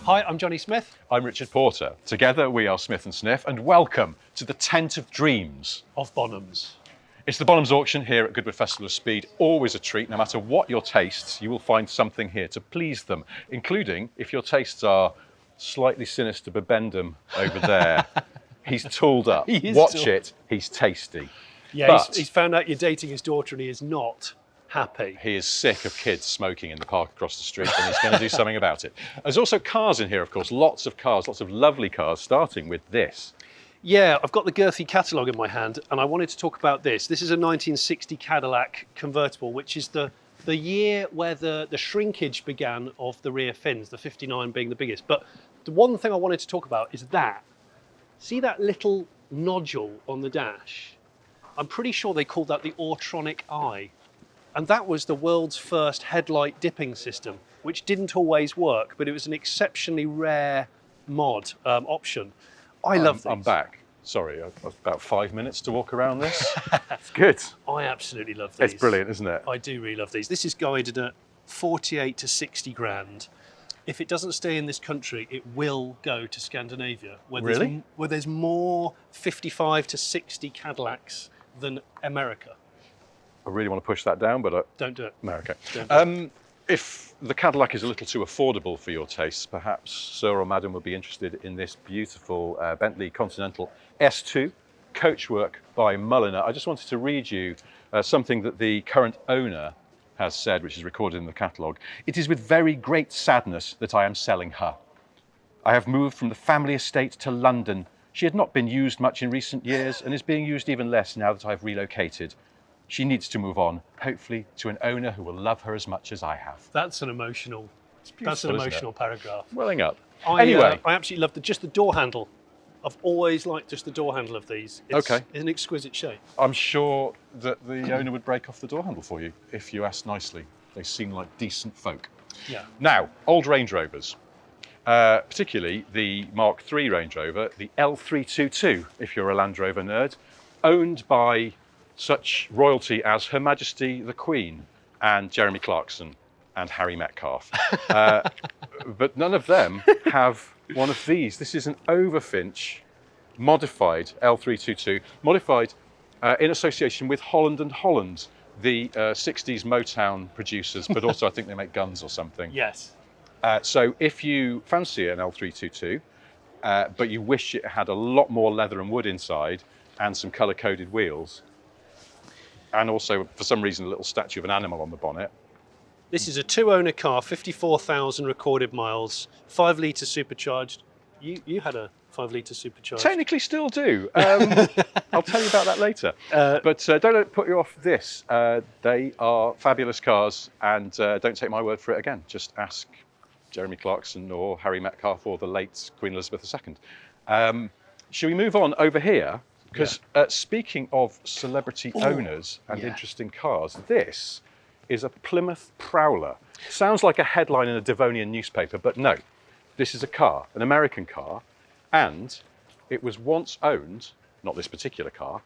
Hi, I'm Johnny Smith. I'm Richard Porter. Together we are Smith and Sniff, and welcome to the Tent of Dreams Of Bonhams. It's the Bonhams auction here at Goodwood Festival of Speed. Always a treat. No matter what your tastes, you will find something here to please them, including if your tastes are slightly sinister bibendum over there. He's tooled up. Watch it. He's tasty. Yeah, but he's found out you're dating his daughter and he is not happy. He is sick of kids smoking in the park across the street, and he's going to do something about it. There's also cars in here, of course. Lots of cars, lots of lovely cars, starting with this. Yeah, I've got the girthy catalogue in my hand and I wanted to talk about this. This is a 1960 Cadillac convertible, which is the year where the shrinkage began of the rear fins, the 59 being the biggest. But the one thing I wanted to talk about is that. See that little nodule on the dash? I'm pretty sure they called that the Autronic Eye. And that was the world's first headlight dipping system, which didn't always work, but it was an exceptionally rare mod option. I love these. I'm back. Sorry, I've about 5 minutes to walk around this. It's good. I absolutely love these. It's brilliant, isn't it? I do really love these. This is guided at 48 to 60 grand. If it doesn't stay in this country, it will go to Scandinavia, where there's more 55 to 60 Cadillacs than America. I really want to push that down, but don't do it. America. Don't do it. If the Cadillac is a little too affordable for your tastes, perhaps Sir or Madam would be interested in this beautiful Bentley Continental S2 coachwork by Mulliner. I just wanted to read you something that the current owner has said, which is recorded in the catalogue. "It is with very great sadness that I am selling her. I have moved from the family estate to London. She had not been used much in recent years and is being used even less now that I've relocated. She needs to move on, hopefully to an owner who will love her as much as I have." That's an emotional paragraph. Welling up. Anyway, I absolutely love just the door handle. I've always liked just the door handle of these. It's an exquisite shape. I'm sure that the owner would break off the door handle for you if you asked nicely. They seem like decent folk. Yeah. Now, old Range Rovers, particularly the Mark III Range Rover, the L322, if you're a Land Rover nerd, owned by such royalty as Her Majesty the Queen and Jeremy Clarkson and Harry Metcalf. But none of them have one of these. This is an Overfinch modified L322, modified in association with Holland & Holland, the 60s Motown producers, but also I think they make guns or something. Yes. So if you fancy an L322, but you wish it had a lot more leather and wood inside and some colour-coded wheels, and also, for some reason, a little statue of an animal on the bonnet. This is a two-owner car, 54,000 recorded miles, 5 litre supercharged. You had a 5 litre supercharged. Technically still do. I'll tell you about that later. But don't put you off this. They are fabulous cars, and don't take my word for it again. Just ask Jeremy Clarkson or Harry Metcalf or the late Queen Elizabeth II. Shall we move on over here? Because speaking of celebrity owners and interesting cars, this is a Plymouth Prowler. Sounds like a headline in a Devonian newspaper, but no. This is a car, an American car, and it was once owned, not this particular car,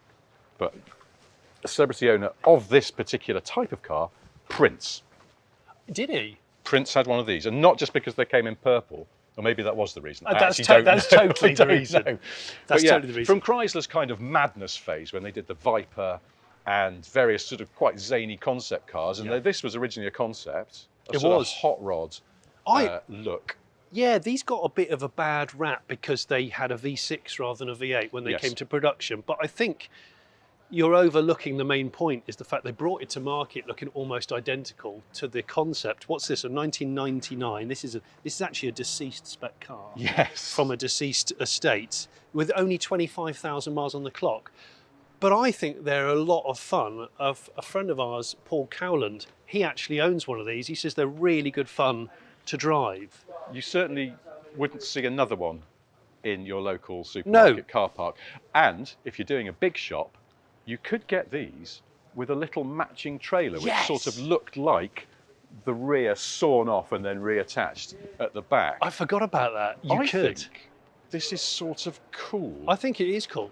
but a celebrity owner of this particular type of car, Prince. Did he? Prince had one of these, and not just because they came in purple. Or maybe that was the reason. That's totally the reason. That's totally the reason. From Chrysler's kind of madness phase when they did the Viper and various sort of quite zany concept cars, and this was originally a concept, a sort of hot rod look. Yeah, these got a bit of a bad rap because they had a V6 rather than a V8 when they came to production. But I think you're overlooking the main point is the fact they brought it to market looking almost identical to the concept. What's this? A 1999. This is actually a deceased spec car. Yes. From a deceased estate with only 25,000 miles on the clock. But I think they're a lot of fun. A friend of ours, Paul Cowland, he actually owns one of these. He says they're really good fun to drive. You certainly wouldn't see another one in your local supermarket car park. And if you're doing a big shop, you could get these with a little matching trailer, which sort of looked like the rear sawn off and then reattached at the back. I forgot about that. I think this is sort of cool. I think it is cool.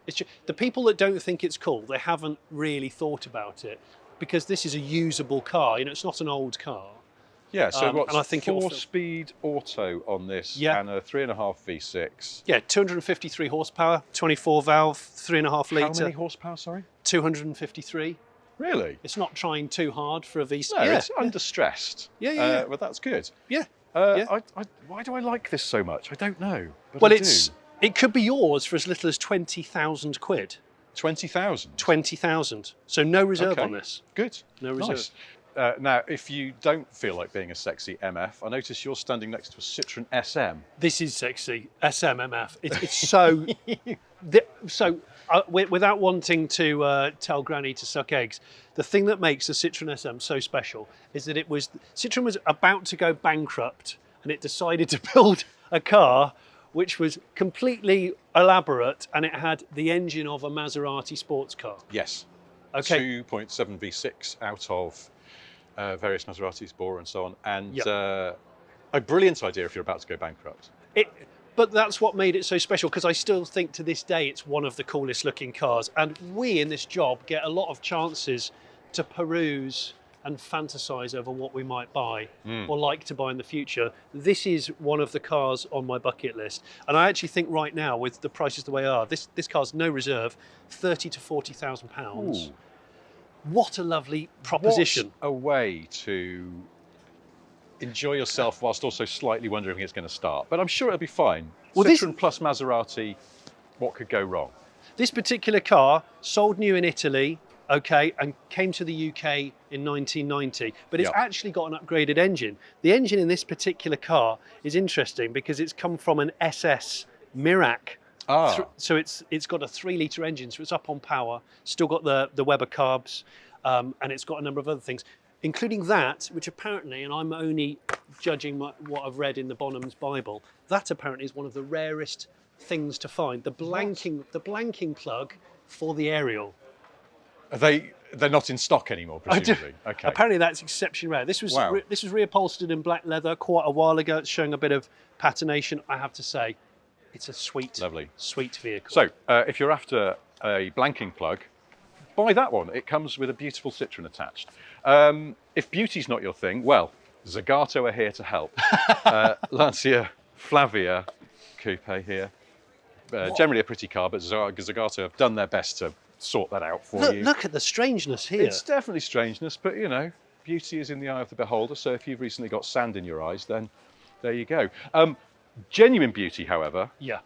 It's just, the people that don't think it's cool, they haven't really thought about it, because this is a usable car. You know, it's not an old car. Yeah, so what's and I think it will 4-speed auto on this Yeah. and a 3.5 V6. Yeah, 253 horsepower, 24 valve, 3.5 litre. How many horsepower, sorry? 253. Really? It's not trying too hard for a V6. No, yeah, it's under stressed. Yeah. Well, that's good. yeah. Yeah. Why do I like this so much? I don't know. But Well, I it could be yours for as little as 20,000 quid. 20,000. 20,000. So no reserve Okay. on this. Good. No reserve. Nice. Now, if you don't feel like being a sexy MF, I notice you're standing next to a Citroen SM. This is sexy. SMMF. It's so. Without wanting to tell Granny to suck eggs, the thing that makes the Citroen SM so special is that Citroen was about to go bankrupt, and it decided to build a car which was completely elaborate, and it had the engine of a Maserati sports car. Yes. Okay. 2.7 V6 out of various Maseratis, Bora and so on. And a brilliant idea if you're about to go bankrupt. But that's what made it so special, because I still think to this day it's one of the coolest looking cars. And we in this job get a lot of chances to peruse and fantasize over what we might buy or like to buy in the future. This is one of the cars on my bucket list. And I actually think right now, with the prices the way they are, this car's no reserve, 30 to 40,000 pounds. What a lovely proposition. What a way to enjoy yourself whilst also slightly wondering if it's going to start. But I'm sure it'll be fine. Well, Citroen plus Maserati, what could go wrong? This particular car sold new in Italy, okay, and came to the UK in 1990, but it's actually got an upgraded engine. The engine in this particular car is interesting because it's come from an SS Mirac. So it's got a 3-litre engine, so it's up on power, still got the Weber carbs, and it's got a number of other things, including that, which apparently, and I'm only judging what I've read in the Bonhams Bible, that apparently is one of the rarest things to find. The blanking plug for the aerial. They're not in stock anymore, presumably. Okay. Apparently that's exceptionally rare. This was reupholstered in black leather quite a while ago. It's showing a bit of patination, I have to say. It's a sweet vehicle. So, if you're after a blanking plug, buy that one. It comes with a beautiful Citroen attached. If beauty's not your thing, well, Zagato are here to help. Lancia Flavia Coupe here. Generally a pretty car, but Zagato have done their best to sort that out for you. Look at the strangeness here. It's definitely strangeness, but you know, beauty is in the eye of the beholder. So if you've recently got sand in your eyes, then there you go. Genuine beauty, however. Yeah.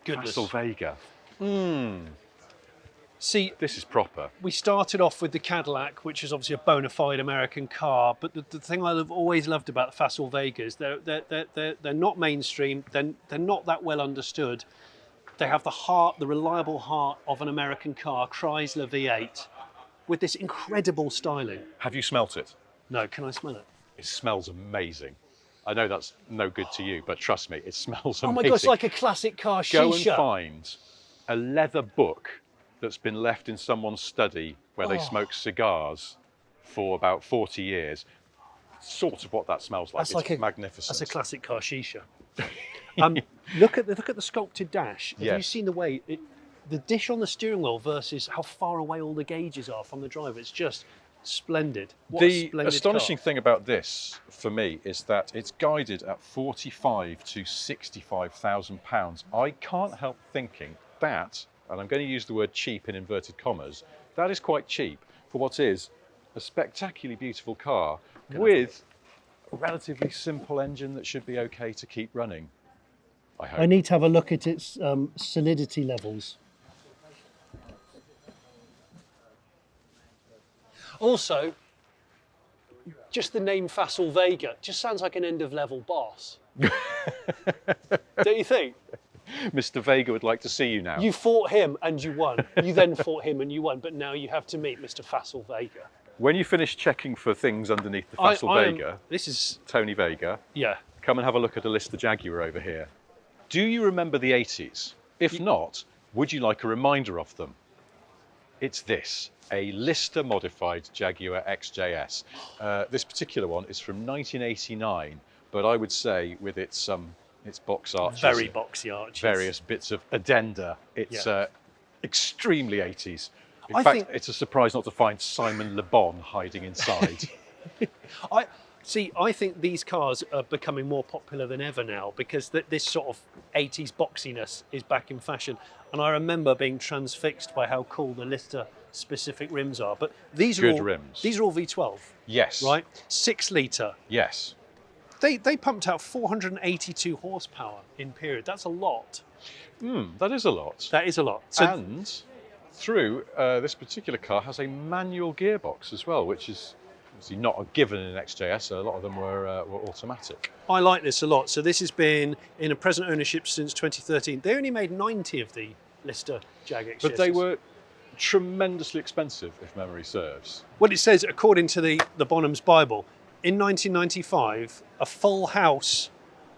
Goodness. Facel Vega. See, this is proper. We started off with the Cadillac, which is obviously a bona fide American car. But the thing I've always loved about the Facel Vegas, they're not mainstream. They're not that well understood. They have the reliable heart of an American car, Chrysler V8, with this incredible styling. Have you smelt it? No, can I smell it? It smells amazing. I know that's no good to you, but trust me, it smells amazing. Oh my God, it's like a classic car shisha. Go and find a leather book that's been left in someone's study where they smoke cigars for about 40 years. Sort of what that smells like. It's magnificent. That's a classic car shisha. Look at the sculpted dash. Have you seen the way the dish on the steering wheel versus how far away all the gauges are from the driver? It's just splendid. The astonishing thing about this, for me, is that it's guided at £45,000 to £65,000. I can't help thinking that, and I'm going to use the word cheap in inverted commas, that is quite cheap for what is a spectacularly beautiful car with a relatively simple engine that should be okay to keep running, I hope. I need to have a look at its solidity levels. Also, just the name Facel Vega just sounds like an end-of-level boss. Don't you think? Mr. Vega would like to see you now. You fought him and you won. You then fought him and you won, but now you have to meet Mr. Facel Vega. When you finish checking for things underneath the Facel Vega, this is Tony Vega, come and have a look at a Lister Jaguar over here. Do you remember the 80s? If not, would you like a reminder of them? It's this, a Lister modified Jaguar XJS. This particular one is from 1989, but I would say with its box arches, very boxy arches, various bits of addenda, it's extremely 80s. In fact, it's a surprise not to find Simon Le Bon hiding inside. See, I think these cars are becoming more popular than ever now because this sort of 80s boxiness is back in fashion. And I remember being transfixed by how cool the Lister specific rims are. But these are Good all rims. These are all V12, Yes. right? 6 litre. Yes. They pumped out 482 horsepower in period. That's a lot. That is a lot. That is a lot. So And through this particular car has a manual gearbox as well, which is obviously not a given in an XJS. A lot of them were automatic. I like this a lot. So this has been in a present ownership since 2013. They only made 90 of the Lister Jag XJS. But they were tremendously expensive, if memory serves. Well, it says, according to the Bonhams Bible, in 1995, a full house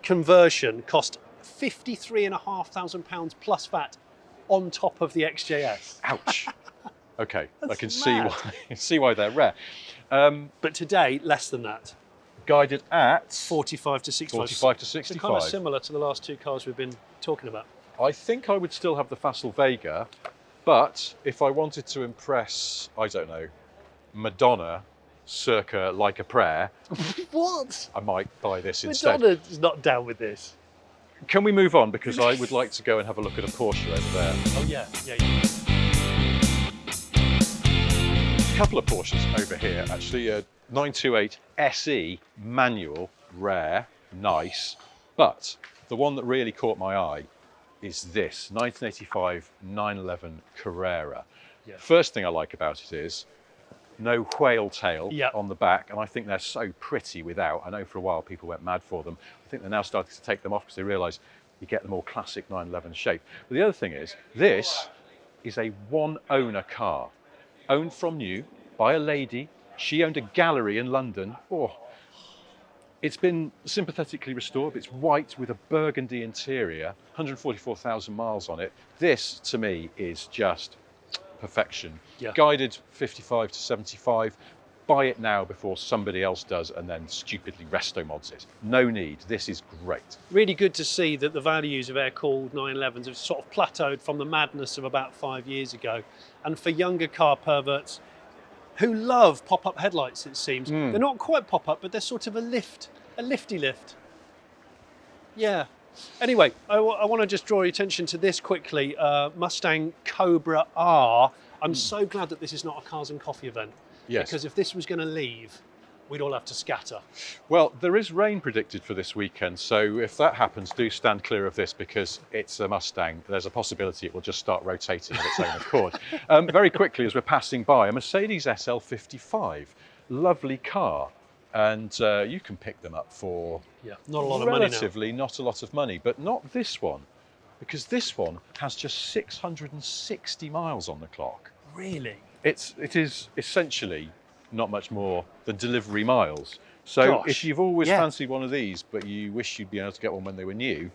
conversion cost £53,500 plus VAT on top of the XJS. Ouch. Okay, I can mad. see why they're rare. But today, less than that. Guided at 45 to 65. 45 to So 65. kind of similar to the last two cars we've been talking about. I think I would still have the Facel Vega, but if I wanted to impress, I don't know, Madonna circa Like a Prayer, What? I might buy this instead. Madonna's not down with this. Can we move on? Because I would like to go and have a look at a Porsche over there. Oh, yeah. A couple of Porsches over here, actually. A 928 SE manual, rare, nice. But the one that really caught my eye is this 1985 911 Carrera. Yeah. First thing I like about it is no whale tail Yeah. on the back, and I think they're so pretty without. I know for a while people went mad for them. I think they're now starting to take them off because they realise you get the more classic 911 shape. But the other thing is, this is a one-owner car, owned from new by a lady. She owned a gallery in London. Oh, it's been sympathetically restored. It's white with a burgundy interior, 144,000 miles on it. This, to me, is just perfection. Yeah. Guided 55 to 75. Buy it now before somebody else does and then stupidly resto mods it. No need. This is great. Really good to see that the values of air-cooled 911s have sort of plateaued from the madness of about 5 years ago. And for younger car perverts who love pop-up headlights, it seems. They're not quite pop-up, but they're sort of a lifty lift. Yeah. Anyway, I want to just draw your attention to this quickly. Mustang Cobra R. I'm so glad that this is not a Cars and Coffee event. Yes. Because if this was going to leave, we'd all have to scatter. Well, there is rain predicted for this weekend, so if that happens, do stand clear of this because it's a Mustang. There's a possibility it will just start rotating of its own accord. Very quickly, as we're passing by, a Mercedes SL55. Lovely car. And you can pick them up for Not a lot of money now. relatively not a lot of money, but not this one, because this one has just 660 miles on the clock. Really? It is essentially not much more than delivery miles. So if you've always fancied one of these, but you wish you'd be able to get one when they were new,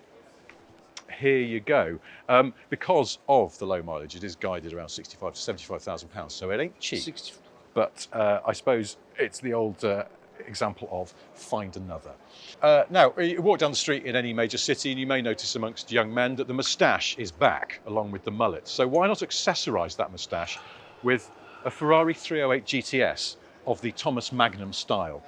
here you go. Because of the low mileage, it is guided around 65 to 75,000 pounds. So it ain't cheap, but I suppose it's the old example of find another. Now, you walk down the street in any major city and you may notice amongst young men that the moustache is back along with the mullet. So why not accessorise that moustache with a Ferrari 308 GTS of the Thomas Magnum style?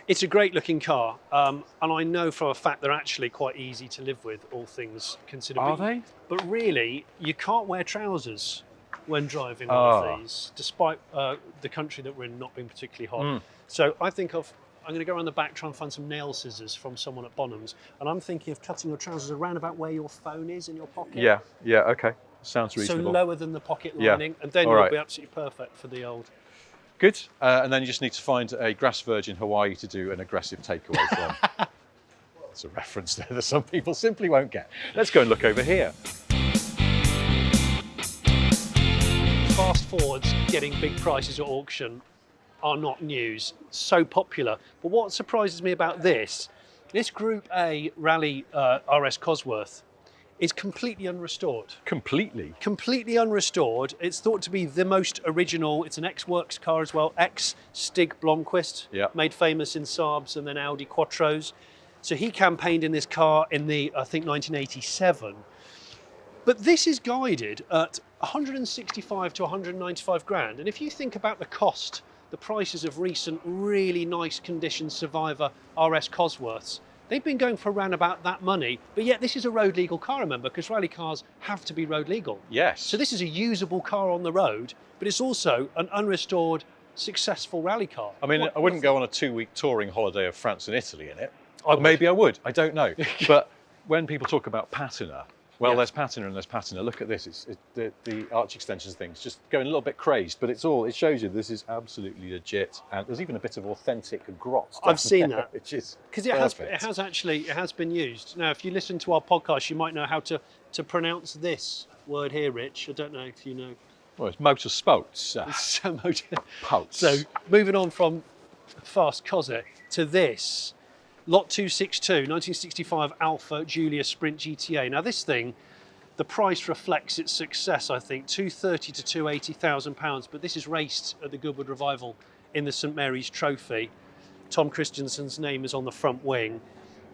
It's a great looking car, and I know for a fact they're actually quite easy to live with, all things considered. Are they? But really, you can't wear trousers when driving one of these, despite the country that we're in not being particularly hot. So I think I'm going to go around the back, try and find some nail scissors from someone at Bonhams, and I'm thinking of cutting your trousers around about where your phone is in your pocket. Yeah, okay. Sounds reasonable. So lower than the pocket lining, and then you'll be absolutely perfect for the old. Good. And then you just need to find a grass virgin Hawaii to do an aggressive takeaway from. That's a reference there that some people simply won't get. Let's go and look over here. Fast forwards getting big prices at auction are not news. So popular. But what surprises me about this Group A Rally RS Cosworth is completely unrestored. Completely? Completely unrestored. It's thought to be the most original. It's an ex-Works car as well. Ex-Stig Blomqvist, made famous in Saabs and then Audi Quattros. So he campaigned in this car in the, I think, 1987. But this is guided at 165 to 195 grand. And if you think about the cost the prices of recent really nice condition Survivor RS Cosworths, they've been going for around about that money, but yet this is a road legal car, remember, because rally cars have to be road legal. Yes. So this is a usable car on the road, but it's also an unrestored, successful rally car. I mean, I wouldn't go on a 2-week touring holiday of France and Italy in it. I would. Maybe I would, I don't know. But when people talk about patina, well, Yeah. there's patina and there's patina. Look at this, the arch extensions thing's just going a little bit crazed, but it shows you this is absolutely legit. And there's even a bit of authentic grot. I've seen that. Which is because perfect. it has been used. Now, if you listen to our podcast, you might know how to pronounce this word here, Rich. I don't know if you know. Well, it's motorsports. So moving on from Fast Cossack to this. Lot 262, 1965 Alpha Giulia Sprint GTA. Now this thing, the price reflects its success, I think, £230,000 to £280,000, but this is raced at the Goodwood Revival in the St Mary's Trophy. Tom Christensen's name is on the front wing.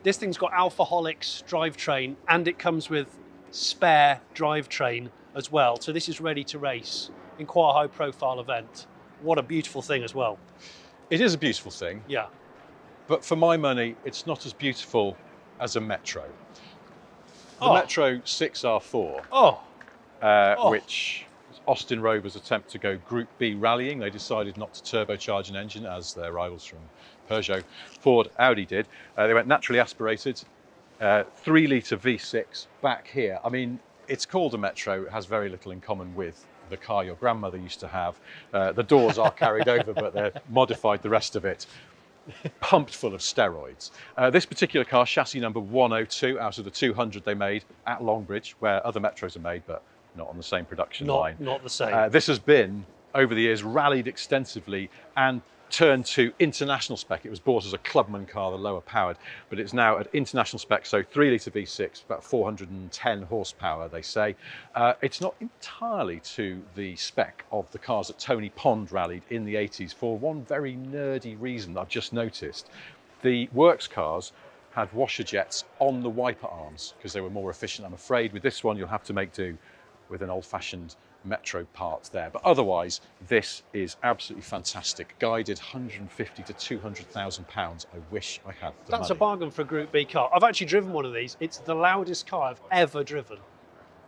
This thing's got Alphaholics drivetrain, and it comes with spare drivetrain as well. So this is ready to race in quite a high profile event. What a beautiful thing as well. It is a beautiful thing. Yeah. But for my money, it's not as beautiful as a Metro. The Oh. Metro 6R4, Oh, which was Austin Rover's attempt to go Group B rallying. They decided not to turbocharge an engine as their rivals from Peugeot, Ford, Audi did. They went naturally aspirated, 3-litre V6 back here. I mean, it's called a Metro. It has very little in common with the car your grandmother used to have. The doors are carried over, but they're modified the rest of it. Pumped full of steroids. This particular car, chassis number 102 out of the 200 they made at Longbridge, where other Metros are made, but not on the same production line. Not the same. This has been, over the years, rallied extensively and turned to international spec. It was bought as a clubman car, the lower powered, but it's now at international spec, so 3-litre V6, about 410 horsepower, they say. It's not entirely to the spec of the cars that Tony Pond rallied in the 80s for one very nerdy reason that I've just noticed. The works cars had washer jets on the wiper arms because they were more efficient. I'm afraid with this one you'll have to make do with an old-fashioned Metro part there, but otherwise this is absolutely fantastic. Guided 150 to 200,000 pounds. I wish I had the That's money. a bargain for a Group B car. I've actually driven one of these. It's the loudest car I've ever driven,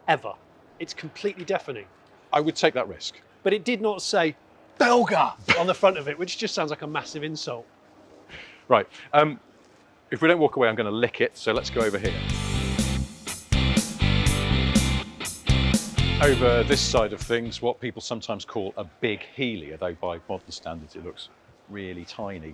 ever. It's completely deafening. I would take that risk. But it did not say Belga on the front of it, which just sounds like a massive insult. Right, if we don't walk away, I'm going to lick it, so let's go over here. Over this side of things, what people sometimes call a big Healy, although by modern standards it looks really tiny.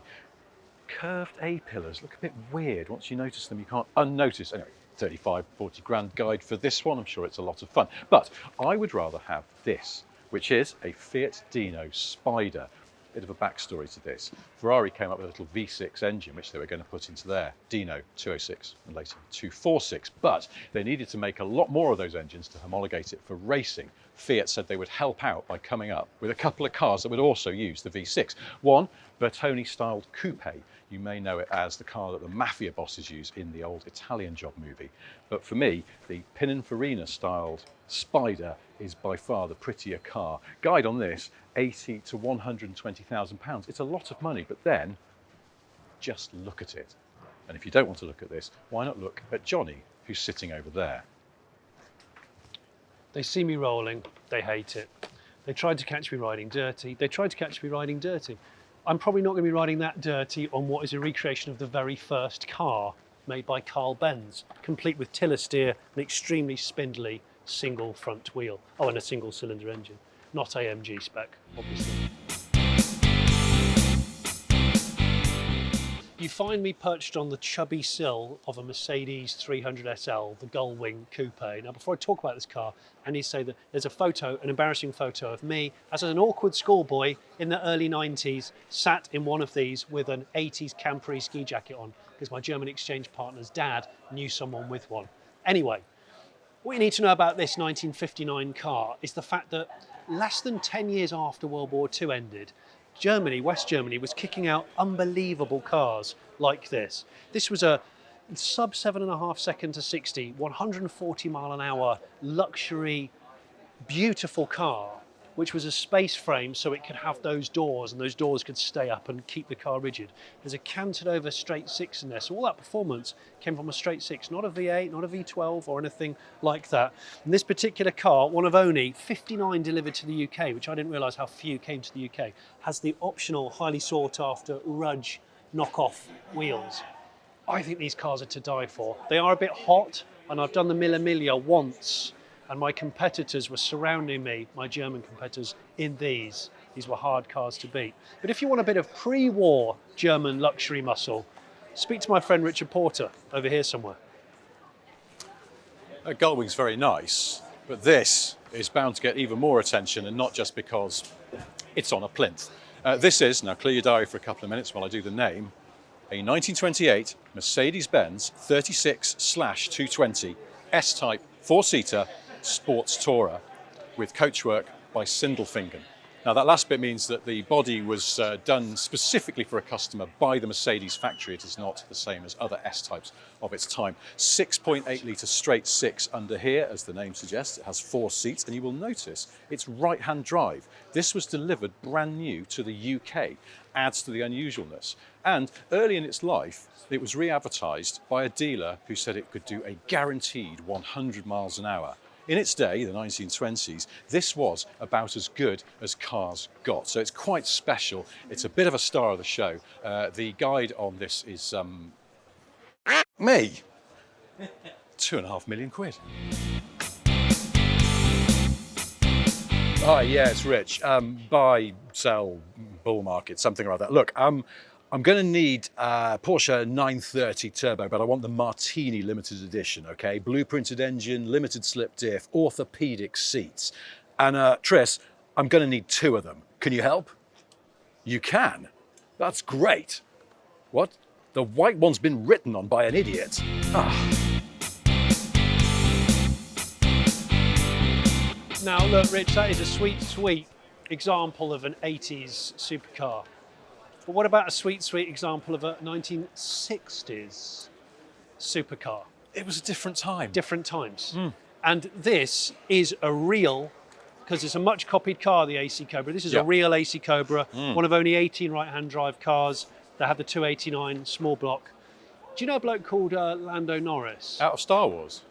Curved A-pillars look a bit weird. Once you notice them, you can't unnotice. Anyway, 35, 40 grand guide for this one. I'm sure it's a lot of fun. But I would rather have this, which is a Fiat Dino Spider. Bit of a backstory to this. Ferrari came up with a little V6 engine which they were going to put into their Dino 206 and later 246, but they needed to make a lot more of those engines to homologate it for racing. Fiat said they would help out by coming up with a couple of cars that would also use the V6. One, Bertoni-styled coupe. You may know it as the car that the mafia bosses use in the old Italian Job movie. But for me, the Pininfarina-styled Spider is by far the prettier car. Guide on this, 80 to 120,000 pounds. It's a lot of money, but then just look at it. And if you don't want to look at this, why not look at Johnny, who's sitting over there? They see me rolling, they hate it. They tried to catch me riding dirty. They tried to catch me riding dirty. I'm probably not going to be riding that dirty on what is a recreation of the very first car made by Carl Benz, complete with tiller steer, an extremely spindly single front wheel. Oh, and a single cylinder engine. Not AMG spec, obviously. You find me perched on the chubby sill of a Mercedes 300 SL, the Gullwing Coupe. Now, before I talk about this car, I need to say that there's a photo, an embarrassing photo of me as an awkward schoolboy in the early 90s, sat in one of these with an 80s campery ski jacket on, because my German exchange partner's dad knew someone with one. Anyway, what you need to know about this 1959 car is the fact that less than 10 years after World War II ended, Germany, West Germany, was kicking out unbelievable cars like this. This was a sub 7.5 second to 60, 140 mile an hour luxury, beautiful car. which was a space frame so it could have those doors, and those doors could stay up and keep the car rigid. There's a canted over straight six in there, so all that performance came from a straight six, not a V8, not a V12 or anything like that. And this particular car, one of only 59 delivered to the UK, which I didn't realise how few came to the UK, has the optional, highly sought after Rudge knockoff wheels. I think these cars are to die for. They are a bit hot, and I've done the Mille Miglia once, and my competitors were surrounding me, my German competitors, in these. These were hard cars to beat. But if you want a bit of pre-war German luxury muscle, speak to my friend Richard Porter over here somewhere. Gullwing's very nice, but this is bound to get even more attention, and not just because it's on a plinth. This is, now clear your diary for a couple of minutes while I do the name, a 1928 Mercedes-Benz 36/220 S-Type 4-seater sports tourer with coachwork by Sindelfingen. Now that last bit means that the body was done specifically for a customer by the Mercedes factory. It is not the same as other S-Types of its time. 6.8 litre straight six under here, as the name suggests. It has 4 seats, and you will notice it's right-hand drive. This was delivered brand new to the UK, adds to the unusualness. And early in its life, it was re-advertised by a dealer who said it could do a guaranteed 100 miles an hour. In its day, the 1920s, this was about as good as cars got. So it's quite special. It's a bit of a star of the show. The guide on this is me. 2.5 million quid. Oh yeah, it's rich. Buy, sell, bull market, something or other. Look, I'm going to need Porsche 930 Turbo, but I want the Martini limited edition, okay? Blueprinted engine, limited slip diff, orthopedic seats. And Tris, I'm going to need 2 of them. Can you help? You can? That's great. What? The white one's been written on by an idiot. Now look, Rich, that is a sweet, sweet example of an 80s supercar. But what about a sweet, sweet example of a 1960s supercar? It was a different time. Different times. And this is a real, because it's a much copied car, the AC Cobra. This is a real AC Cobra, one of only 18 right-hand drive cars that have the 289 small block. Do you know a bloke called Lando Norris? Out of Star Wars?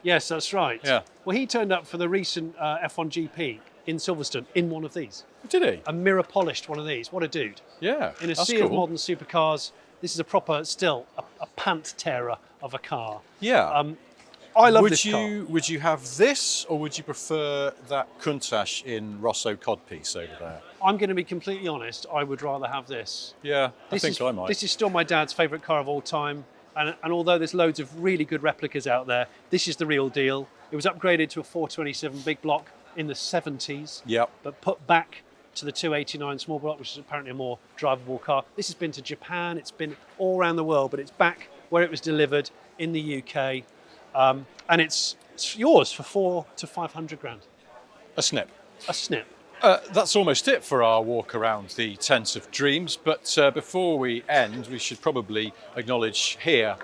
Yes, that's right. Yeah. Well, he turned up for the recent F1 GP in Silverstone in one of these. Did he? A mirror polished one of these. What a dude. Yeah. In a sea of modern supercars, this is a proper, still, a pant tearer of a car. Yeah. I love this car. Would you have this, or would you prefer that Countach in Rosso codpiece over there? I'm going to be completely honest, I would rather have this. Yeah, I think I might. This is still my dad's favourite car of all time. And although there's loads of really good replicas out there, this is the real deal. It was upgraded to a 427 big block in the 70s, but put back to the 289 small block, which is apparently a more drivable car. This has been to Japan, it's been all around the world, but it's back where it was delivered in the UK. And it's yours for 400 to 500 grand. A snip. A snip. That's almost it for our walk around the tent of dreams. But before we end, we should probably acknowledge here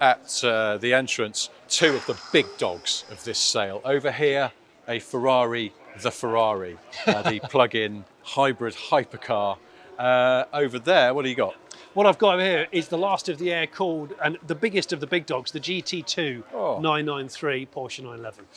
at the entrance 2 of the big dogs of this sale. Over here, a Ferrari LaFerrari, the plug-in hybrid hypercar. Over there, what do you got? What I've got over here is the last of the air-cooled and the biggest of the big dogs, the GT2 993 Porsche 911. A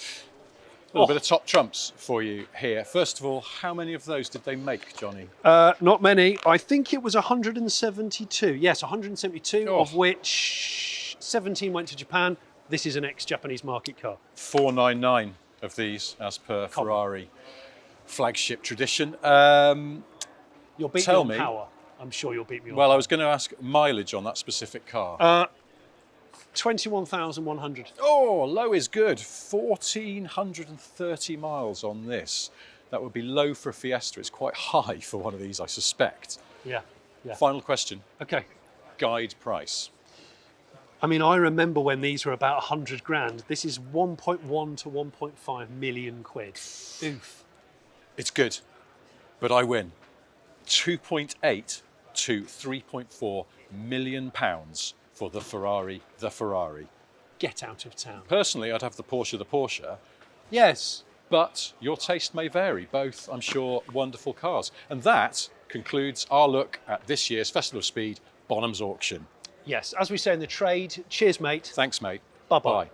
little bit of top trumps for you here. First of all, how many of those did they make, Johnny? Not many. I think it was 172. Yes, 172, of which 17 went to Japan. This is an ex-Japanese market car. 499 of these, as per Ferrari flagship tradition. You'll beat me on power. I'm sure you'll beat me on Well, I was going to ask mileage on that specific car. 21,100. Oh, low is good. 1,430 miles on this. That would be low for a Fiesta. It's quite high for one of these, I suspect. Yeah. Final question. Okay. Guide price. I mean, I remember when these were about 100 grand. This is 1.1 to 1.5 million quid. Oof. It's good, but I win. 2.8 to 3.4 million pounds for the Ferrari LaFerrari. Get out of town. Personally, I'd have the Porsche. Yes. but your taste may vary. Both, I'm sure, wonderful cars. And that concludes our look at this year's Festival of Speed Bonhams auction. Yes, as we say in the trade, cheers, mate. Thanks, mate. Bye-bye. Bye.